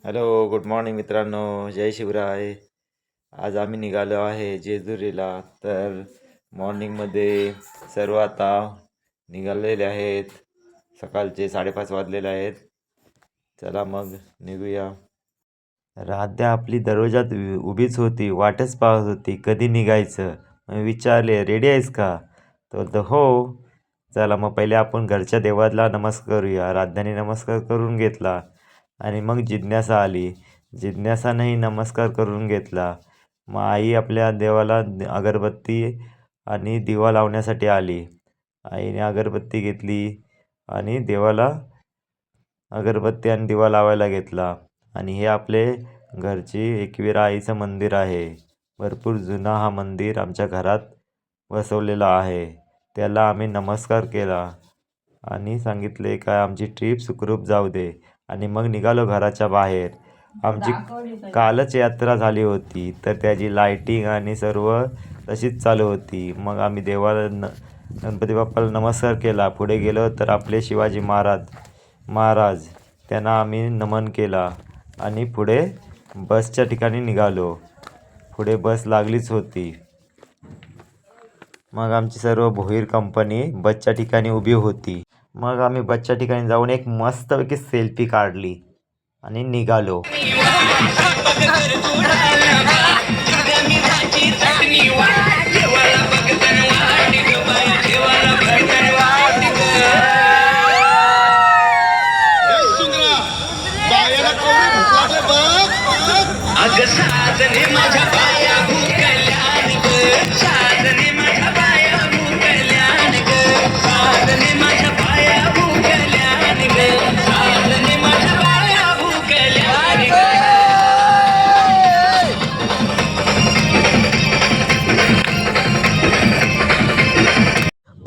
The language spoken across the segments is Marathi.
हॅलो, गुड मॉर्निंग मित्रांनो. जय शिवराय. आज आम्ही निघालो आहे जेजुरीला. तर मॉर्निंगमध्ये सर्व आता निघालेले आहेत. सकाळचे 5:30 वाजलेले आहेत. चला मग निघूया. राध्या आपली दरवाजात उभीच होती, वाटच पाहत होती कधी निघायचं. मी विचारले, रेडी आहेस का? तो बोलतो हो. चला मग पहिले आपण घरच्या देवाला नमस्कार करूया. राध्याने नमस्कार करून घेतला आणि मग जिज्ञासा आली. जिज्ञासानेही नमस्कार करून घेतला. मग आई आपल्या देवाला अगरबत्ती आणि दिवा लावण्यासाठी आली. आईने अगरबत्ती घेतली आणि देवाला अगरबत्ती आणि दिवा लावायला घेतला. आणि हे आपले घरची एकविरा आईचं मंदिर आहे. भरपूर जुना हा मंदिर आमच्या घरात बसवलेला आहे. त्याला आम्ही नमस्कार केला आणि सांगितले काय आमची ट्रीप सुखरूप जाऊ दे. आणि मग निघालो घराच्या बाहेर. आमची कालच यात्रा झाली होती, तर त्याची लाईटिंग आणि सर्व तशीच चालू होती. मग आम्ही देवाला गणपती बाप्पाला नमस्कार केला. पुढे गेलो तर आपले शिवाजी महाराज त्यांना आम्ही नमन केला आणि पुढे बसच्या ठिकाणी निघालो. पुढे बस लागलीच होती. मग आमची सर्व भोईर कंपनी बसच्या ठिकाणी उभी होती. मग आम्ही बसच्या ठिकाणी जाऊन एक मस्तपैकी सेल्फी काढली आणि निघालो.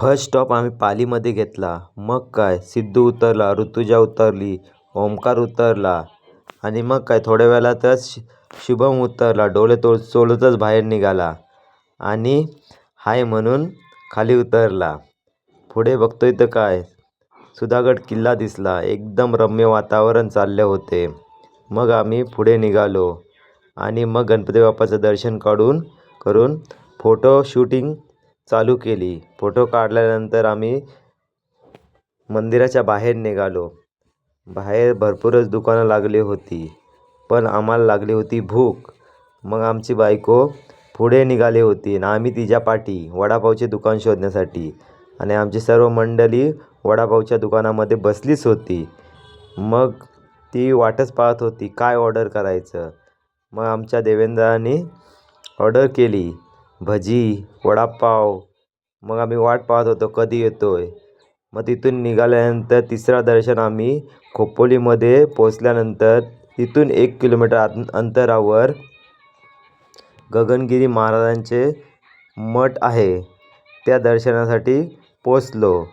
फर्स्ट स्टॉप आम्ही पालीमध्ये घेतला. मग काय सिद्धू उतरला, ऋतुजा उतरली, ओमकार उतरला आणि मग काय थोड्या वेळातच शुभम उतरला. डोळे चोळतच बाहेर निघाला आणि हाय म्हणून खाली उतरला. पुढे बघतोय तर काय सुधागड किल्ला दिसला. एकदम रम्य वातावरण चालले होते. मग आम्ही पुढे निघालो आणि मग गणपती बाप्पाचं दर्शन करून फोटो शूटिंग चालू केली. फोटो काढल्यानंतर आम्ही मंदिराच्या बाहेर निघालो. बाहेर भरपूरच दुकानं लागली होती, पण आम्हाला लागली होती भूक. मग आमची बायको पुढे निघाली होती आणि आम्ही तिच्या पाठी वडापावचे दुकान शोधण्यासाठी. आणि आमची सर्व मंडळी वडापावच्या दुकानामध्ये बसलीच होती. मग ती वाटच पाहत होती काय ऑर्डर करायचं. मग आमच्या देवेंद्राने ऑर्डर केली भजी, वडापाव. मग आम्ही वाट पाहत होतो कधी येतोय. मग तिथून निघाल्यानंतर तिसरा दर्शन आम्ही खोपोलीमध्ये पोचल्यानंतर तिथून 1 किलोमीटर अंतरावर गगनगिरी महाराजांचे मठ आहे, त्या दर्शनासाठी पोचलो.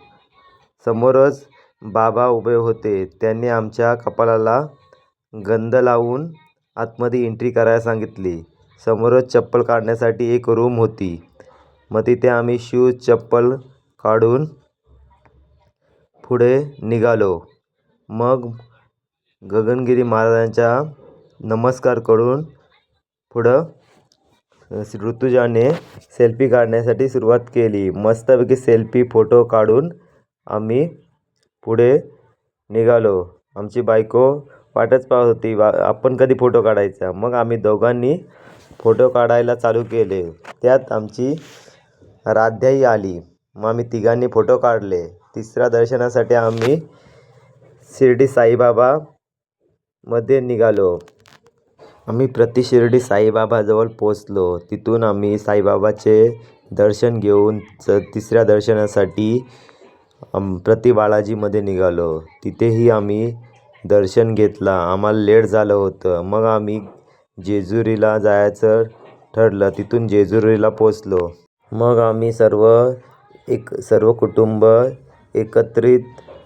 समोरच बाबा उभे होते. त्यांनी आमच्या कपाळाला गंध लावून आतमध्ये एंट्री करायला सांगितली. समोरच चप्पल काढण्यासाठी एक रूम होती. मग तिथे आम्ही शूज चप्पल काढून पुढे निघालो. मग गगनगिरी महाराजांचा नमस्कार करून पुढं ऋतुजाने सेल्फी काढण्यासाठी सुरुवात केली. मस्तपैकी सेल्फी फोटो काढून आम्ही पुढे निघालो. आमची बायको वाटच पाहत होती आपण कधी फोटो काढायचा. मग आम्ही दोघांनी फोटो काढायला चालू केले. त्यात आमची राध्याही आली. मग आम्ही तिघांनी फोटो काढले. तिसऱ्या दर्शनासाठी आम्ही शिर्डी साईबाबामध्ये निघालो. आम्ही शिर्डी साईबाबाजवळ पोचलो. तिथून आम्ही साईबाबाचे दर्शन घेऊन तिसऱ्या दर्शनासाठी बालाजीमध्ये निघालो. तिथेही आम्ही दर्शन घेतला. आम्हाला लेट झालं होतं. मग आम्ही जेजुरीला जायचं ठरलं. तिथून जेजुरीला पोचलो. मग आम्ही सर्व कुटुंब एकत्रित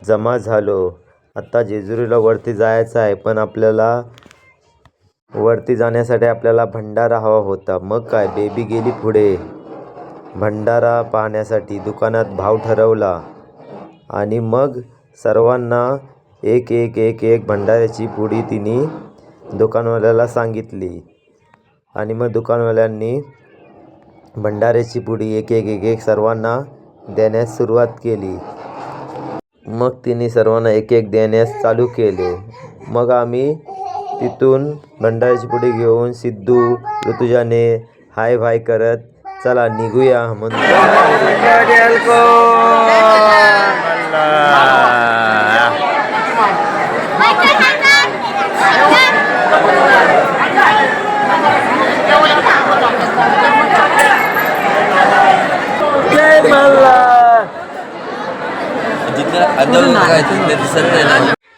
जमा झालो. आता जेजुरीला वरती जायचं आहे, पण आपल्याला वरती जाण्यासाठी आपल्याला भंडारा हवा होता. मग काय बेबी गेली पुढे भंडारा पाहण्यासाठी. दुकानात भाव ठरवला आणि मग सर्वांना एक भंडाऱ्याची पुडी तिने दुकानवाल्याला सांगितली आणि मग दुकानवाल्यांनी भंडाऱ्याची पुडी एक एक सर्वांना देण्यास सुरुवात केली. मग तिने सर्वांना एक एक देण्यास चालू केले. मग आम्ही तिथून भंडाऱ्याची पुडी घेऊन सिद्धू ऋतुजाने हाय भाय करत चला निघूया म्हणून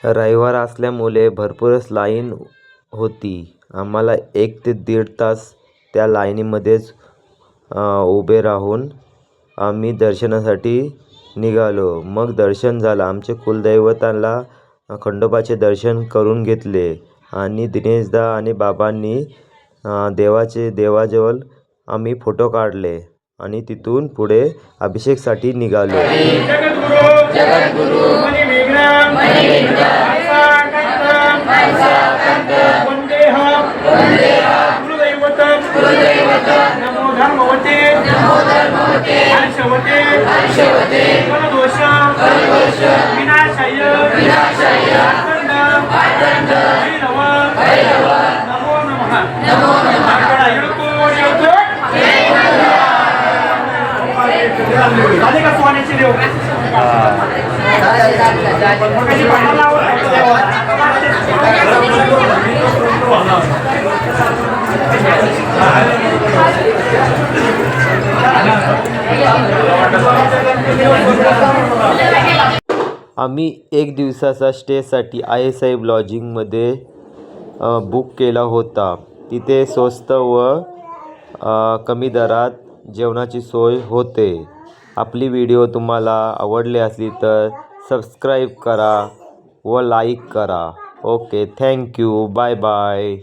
रविवार असल्यामुळे भरपूरच लाईन होती. आम्हाला 1 ते 1.5 तास त्या लाईनीमध्येच उभे राहून आम्ही दर्शनासाठी निघालो. मग दर्शन झालं. आमचे कुलदैवताला खंडोबाचे दर्शन करून घेतले आणि दिनेशदा आणि बाबांनी देवाजवळ आम्ही फोटो काढले आणि तिथून पुढे अभिषेकसाठी निघालो. आम्ही 1 दिवसाचा स्टेसाठी ISI लॉजिंगमध्ये बुक केला होता. तिथे स्वस्त व कमी दरात जेवणाची सोय होते. आपली व्हिडिओ तुम्हाला आवडली असली तर सबस्क्राईब करा व लाईक करा. Okay, thank you, bye bye.